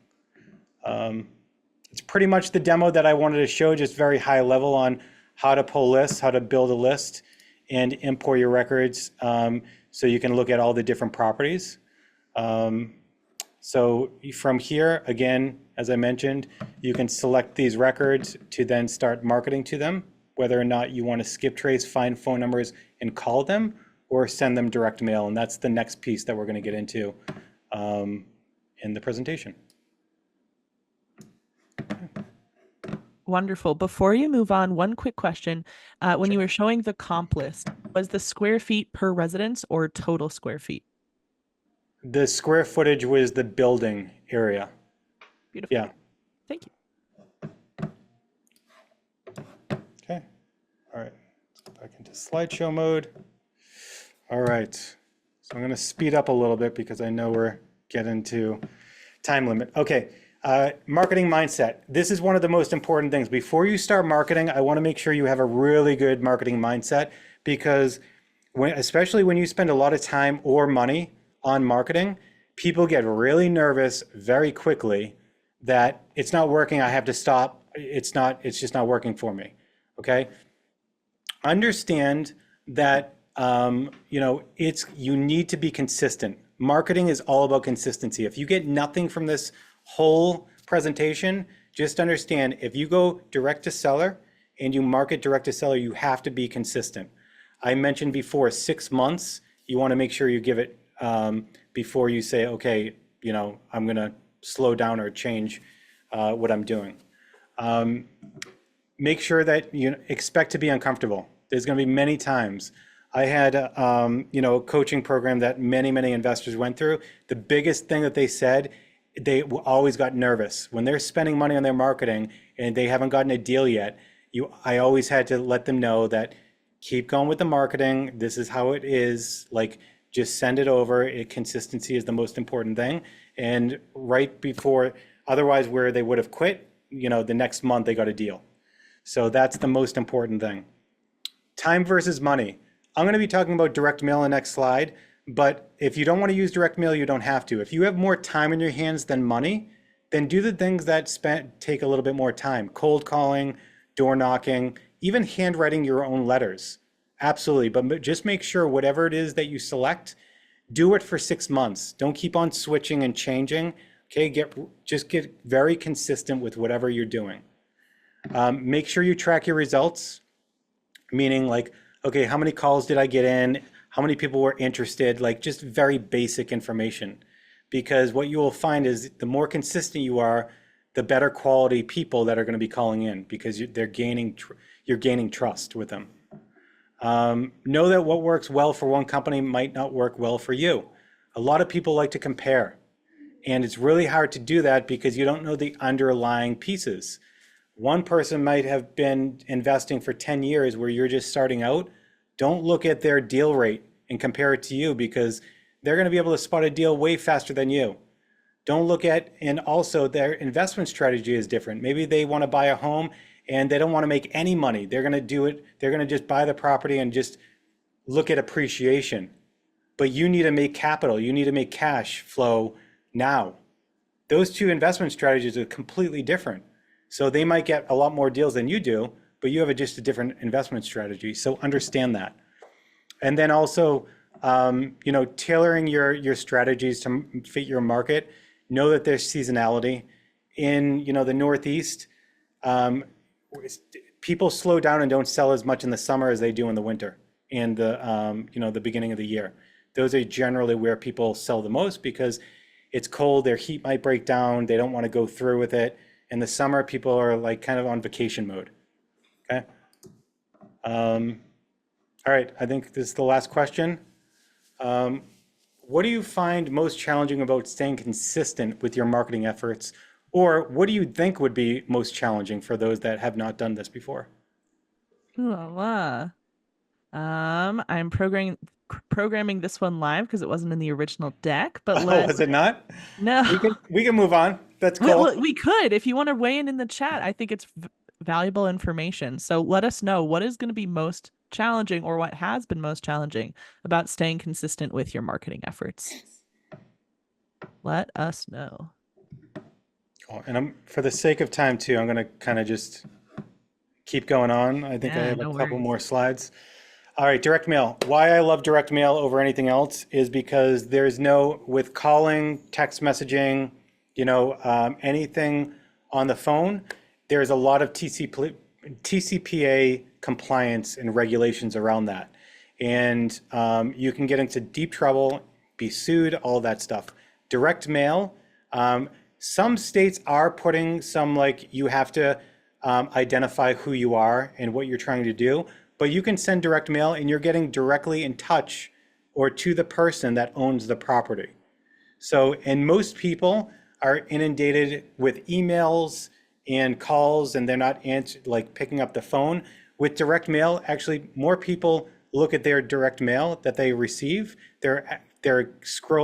It's pretty much the demo that I wanted to show, just very high level on how to pull lists, how to build a list, and import your records so you can look at all the different properties. So from here, again, as I mentioned, you can select these records to then start marketing to them, whether or not you want to skip trace, find phone numbers, and call them, or send them direct mail. And that's the next piece that we're going to get into in the presentation. Wonderful. Before you move on, one quick question. When you were showing the comp list, was the square feet per residence or total square feet? The square footage was the building area. Beautiful. Yeah. Thank you. All right, let's go back into slideshow mode. All right, so I'm going to speed up a little bit because I know we're getting to time limit. Okay, marketing mindset. This is one of the most important things. Before you start marketing, I want to make sure you have a really good marketing mindset because especially when you spend a lot of time or money on marketing, people get really nervous very quickly that it's not working, I have to stop. It's just not working for me. Okay? Understand that you need to be consistent. Marketing is all about consistency. If you get nothing from this whole presentation, just understand if you go direct to seller and you market direct to seller, you have to be consistent. I mentioned before 6 months. You want to make sure you give it before you say, okay, I'm going to slow down or change what I'm doing. Make sure that you expect to be uncomfortable. There's going to be many times. I had a coaching program that many investors went through. The biggest thing that they said, they always got nervous when they're spending money on their marketing and they haven't gotten a deal yet. I always had to let them know that keep going with the marketing. This is how it is. Like, just send it over. Consistency is the most important thing. And right before, otherwise, where they would have quit, the next month they got a deal. So that's the most important thing. Time versus money. I'm going to be talking about direct mail in the next slide, but if you don't want to use direct mail, you don't have to. If you have more time in your hands than money, then do the things that take a little bit more time. Cold calling, door knocking, even handwriting your own letters. Absolutely, but just make sure whatever it is that you select, do it for 6 months. Don't keep on switching and changing. Okay, just get very consistent with whatever you're doing. Make sure you track your results, meaning like, okay, how many calls did I get in? How many people were interested? Like, just very basic information. Because what you will find is the more consistent you are, the better quality people that are going to be calling in because you're gaining trust with them. Know that what works well for one company might not work well for you. A lot of people like to compare, and it's really hard to do that because you don't know the underlying pieces. One person might have been investing for 10 years where you're just starting out. Don't look at their deal rate and compare it to you because they're going to be able to spot a deal way faster than you. Don't look at, and also their investment strategy is different. Maybe they want to buy a home and they don't want to make any money. They're going to do it. They're going to just buy the property and just look at appreciation. But you need to make capital. You need to make cash flow now. Those two investment strategies are completely different. So they might get a lot more deals than you do, but you have just a different investment strategy. So understand that. And then also, tailoring your strategies to fit your market. Know that there's seasonality. In the Northeast, people slow down and don't sell as much in the summer as they do in the winter and the beginning of the year. Those are generally where people sell the most because it's cold, their heat might break down, they don't want to go through with it. In the summer, people are like kind of on vacation mode. Okay. All right, I think this is the last question. What do you find most challenging about staying consistent with your marketing efforts? Or what do you think would be most challenging for those that have not done this before? Ooh la la. I'm programming this one live because it wasn't in the original deck, but Oh, was it not? no. We can move on. That's Well, cool. we could if you want to weigh in the chat. I think it's valuable information. So let us know what is going to be most challenging or what has been most challenging about staying consistent with your marketing efforts. Let us know. Cool. And for the sake of time too, I'm going to kind of just keep going on. I think I Yeah, have a no couple worries. more slides. All right, direct mail. Why I love direct mail over anything else is because with calling, text messaging, anything on the phone, there's a lot of TCPA compliance and regulations around that. And you can get into deep trouble, be sued, all that stuff. Direct mail, some states are putting some you have to identify who you are and what you're trying to do, but you can send direct mail and you're getting directly in touch or to the person that owns the property. So, and most people are inundated with emails and calls and they're not picking up the phone. With direct mail, actually, more people look at their direct mail that they receive. They're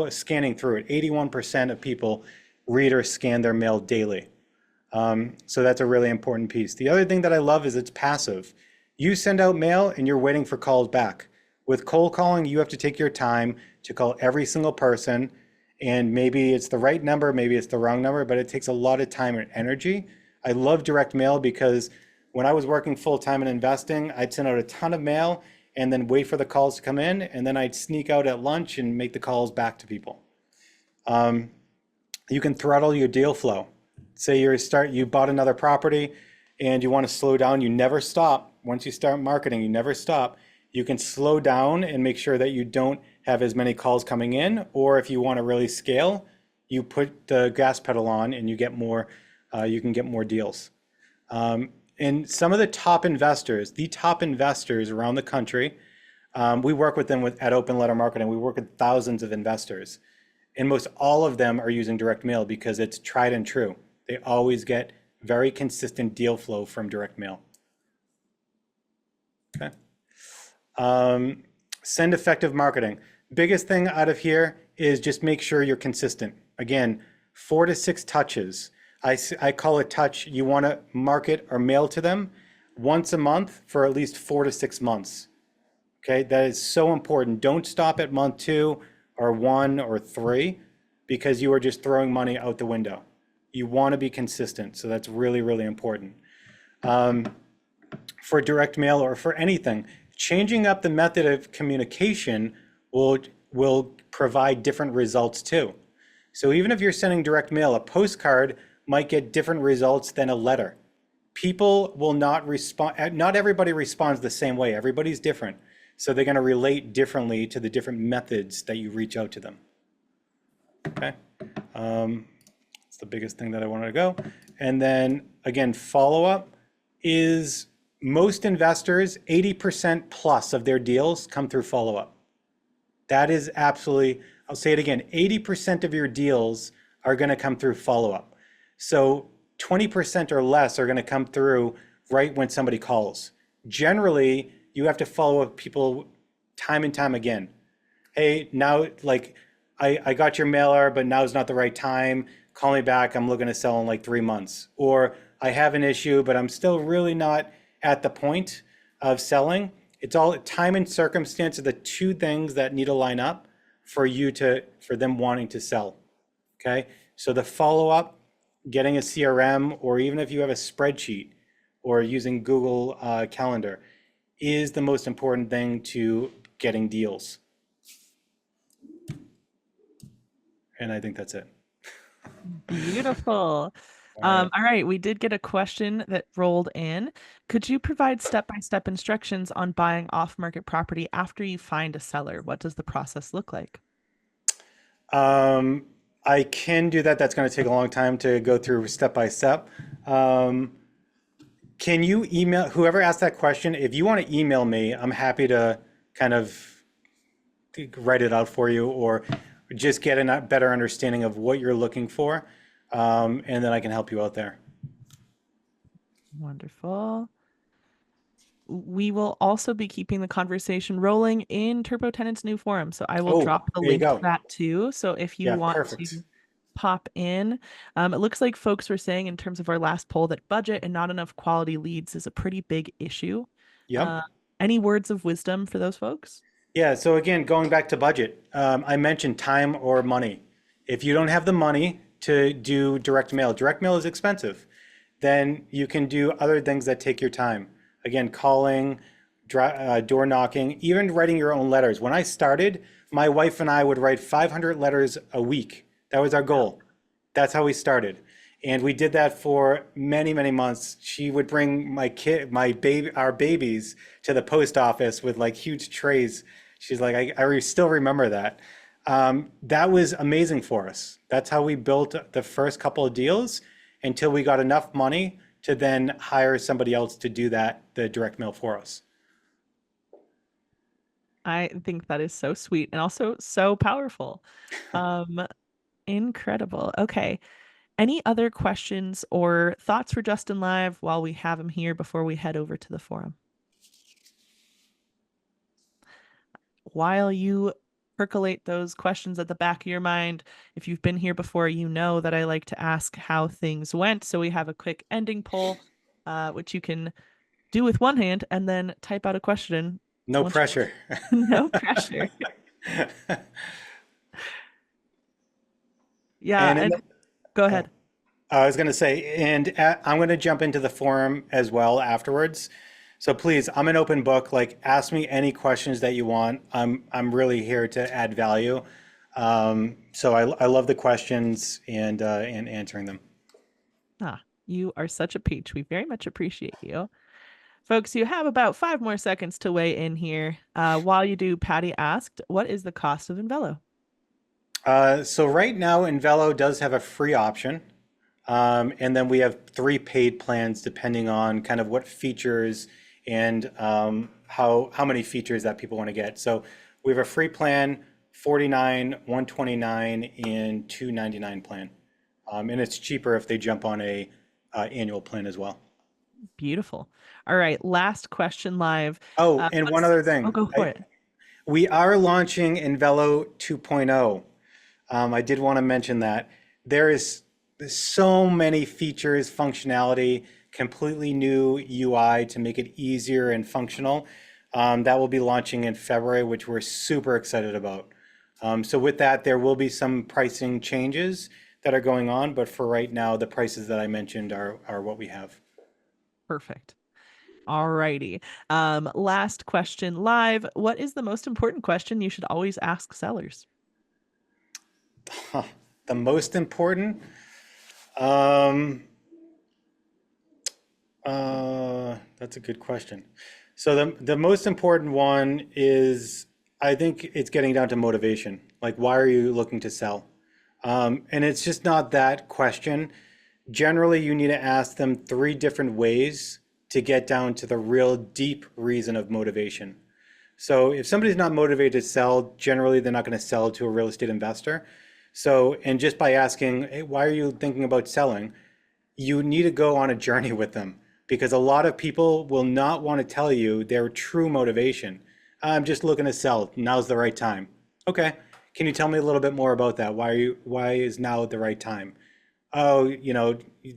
scanning through it. 81% of people read or scan their mail daily. So that's a really important piece. The other thing that I love is it's passive. You send out mail and you're waiting for calls back. With cold calling, you have to take your time to call every single person, and maybe it's the right number, maybe it's the wrong number, but it takes a lot of time and energy. I love direct mail because when I was working full time in investing, I'd send out a ton of mail and then wait for the calls to come in, and then I'd sneak out at lunch and make the calls back to people. You can throttle your deal flow. Say you bought another property and you want to slow down, you never stop. Once you start marketing, you never stop. You can slow down and make sure that you don't have as many calls coming in, or if you want to really scale, you put the gas pedal on and you can get more deals. And some of the top investors around the country, we work with them at Open Letter Marketing. We work with thousands of investors, and most all of them are using direct mail because it's tried and true. They always get very consistent deal flow from direct mail. Okay. Send effective marketing. Biggest thing out of here is just make sure you're consistent. Again, 4 to 6 touches. I call it touch. You want to market or mail to them once a month for at least 4 to 6 months. Okay, that is so important. Don't stop at month 2 or 1 or 3 because you are just throwing money out the window. You want to be consistent, so that's really, really important. For direct mail or for anything, changing up the method of communication will provide different results too. So even if you're sending direct mail, a postcard might get different results than a letter. People will not respond, not everybody responds the same way. Everybody's different. So they're going to relate differently to the different methods that you reach out to them. Okay. It's the biggest thing that I wanted to go. And then again, follow-up is most investors, 80% plus of their deals come through follow-up. That is absolutely, I'll say it again, 80% of your deals are going to come through follow-up. So 20% or less are going to come through right when somebody calls. Generally, you have to follow up people time and time again. Hey, now, like, I got your mailer, but now's not the right time. Call me back. I'm looking to sell in like 3 months. Or I have an issue, but I'm still really not at the point of selling. It's all time and circumstance are the two things that need to line up for them wanting to sell. Okay. So the follow-up, getting a CRM, or even if you have a spreadsheet or using Google Calendar, is the most important thing to getting deals. And I think that's it. Beautiful. All right. All right, we did get a question that rolled in. Could you provide step-by-step instructions on buying off-market property after you find a seller? What does the process look like? I can do that. That's going to take a long time to go through step by step. Can you email whoever asked that question? If you want to email me, I'm happy to kind of write it out for you or just get a better understanding of what you're looking for. And then I can help you out there. Wonderful. We will also be keeping the conversation rolling in TurboTenant's new forum. So I will Oh, drop the there you link to go. that too. So if you Yeah, want perfect. to pop in, it looks like folks were saying in terms of our last poll that budget and not enough quality leads is a pretty big issue. Yep. Uh, any words of wisdom for those folks? Yeah, so again, going back to budget, I mentioned time or money. If you don't have the money to do direct mail is expensive, then you can do other things that take your time. Again, calling, door knocking, even writing your own letters. When I started, my wife and I would write 500 letters a week. That was our goal. That's how we started. And we did that for many, many months. She would bring our babies to the post office with like huge trays. She's like, I still remember that. That was amazing for us. That's how we built the first couple of deals until we got enough money to then hire somebody else to do the direct mail for us. I think that is so sweet and also so powerful. Um, Incredible. Okay. Any other questions or thoughts for Justin Live while we have him here before we head over to the forum? while you percolate those questions at the back of your mind, if you've been here before, you know that I like to ask how things went. So we have a quick ending poll, which you can do with one hand and then type out a question No once pressure. you're no pressure. Yeah, And in and the, go oh, ahead. I was going to say, and I'm going to jump into the forum as well afterwards. So please, I'm an open book. Like, ask me any questions that you want. I'm really here to add value. So I love the questions and answering them. Ah, you are such a peach. We very much appreciate you. Folks, you have about 5 more seconds to weigh in here. While you do, Patty asked, what is the cost of Envelo? So right now, Invelo does have a free option. And then we have three paid plans depending on kind of what features and how many features that people want to get. So we have a free plan, 49, 129, and 299 plan. And it's cheaper if they jump on a annual plan as well. Beautiful. All right, last question live. Oh, and one other I'll thing. go for it. We are launching Envelo 2.0. I did want to mention that there's so many features, functionality, completely new UI to make it easier and functional. That will be launching in February, which we're super excited about. So with that, there will be some pricing changes that are going on, but for right now, the prices that I mentioned are what we have. Perfect. All righty. Last question live. What is the most important question you should always ask sellers? Huh. The most important, um, that's a good question. So the most important one is, I think it's getting down to motivation. Like, why are you looking to sell? And it's just not that question. Generally, you need to ask them three different ways to get down to the real deep reason of motivation. So if somebody's not motivated to sell, generally they're not going to sell to a real estate investor. So, and just by asking, hey, why are you thinking about selling? You need to go on a journey with them because a lot of people will not want to tell you their true motivation. I'm just looking to sell. Now's the right time. Okay. Can you tell me a little bit more about that? Why is now the right time? Oh,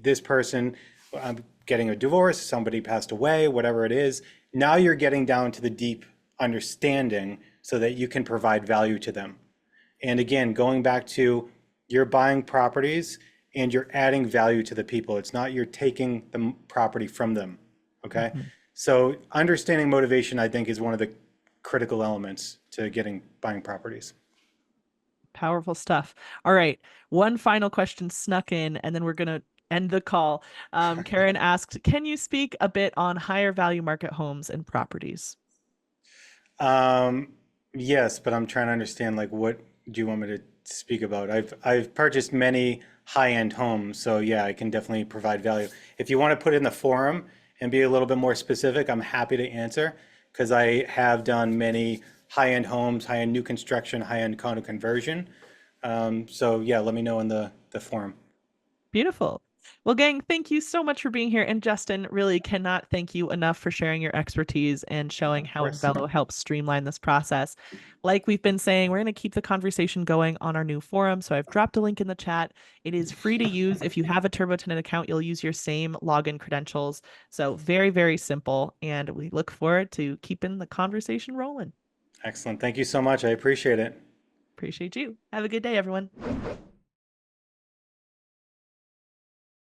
this person, I'm getting a divorce, somebody passed away, whatever it is. Now you're getting down to the deep understanding so that you can provide value to them. And again, going back to you're buying properties and you're adding value to the people. It's not you're taking the property from them. Okay. Mhm. So understanding motivation, I think, is one of the critical elements to buying properties. Powerful stuff. All right. One final question snuck in, and then we're going to end the call. Karen asked, can you speak a bit on higher value market homes and properties? Um, yes, but I'm trying to understand like what do you want me to speak about? I've purchased many high-end homes, so yeah, I can definitely provide value. If you want to put it in the forum and be a little bit more specific, I'm happy to answer because I have done many high-end homes, high-end new construction, high-end condo conversion. So yeah, let me know in the forum. Beautiful. Well, gang, thank you so much for being here. And Justin, really cannot thank you enough for sharing your expertise and showing Of how course. Envelo helps streamline this process. Like we've been saying, we're going to keep the conversation going on our new forum. So I've dropped a link in the chat. It is free to use. If you have a TurboTenant account, you'll use your same login credentials. So very, very simple. And we look forward to keeping the conversation rolling. Excellent. Thank you so much. I appreciate it. Appreciate you. Have a good day, everyone.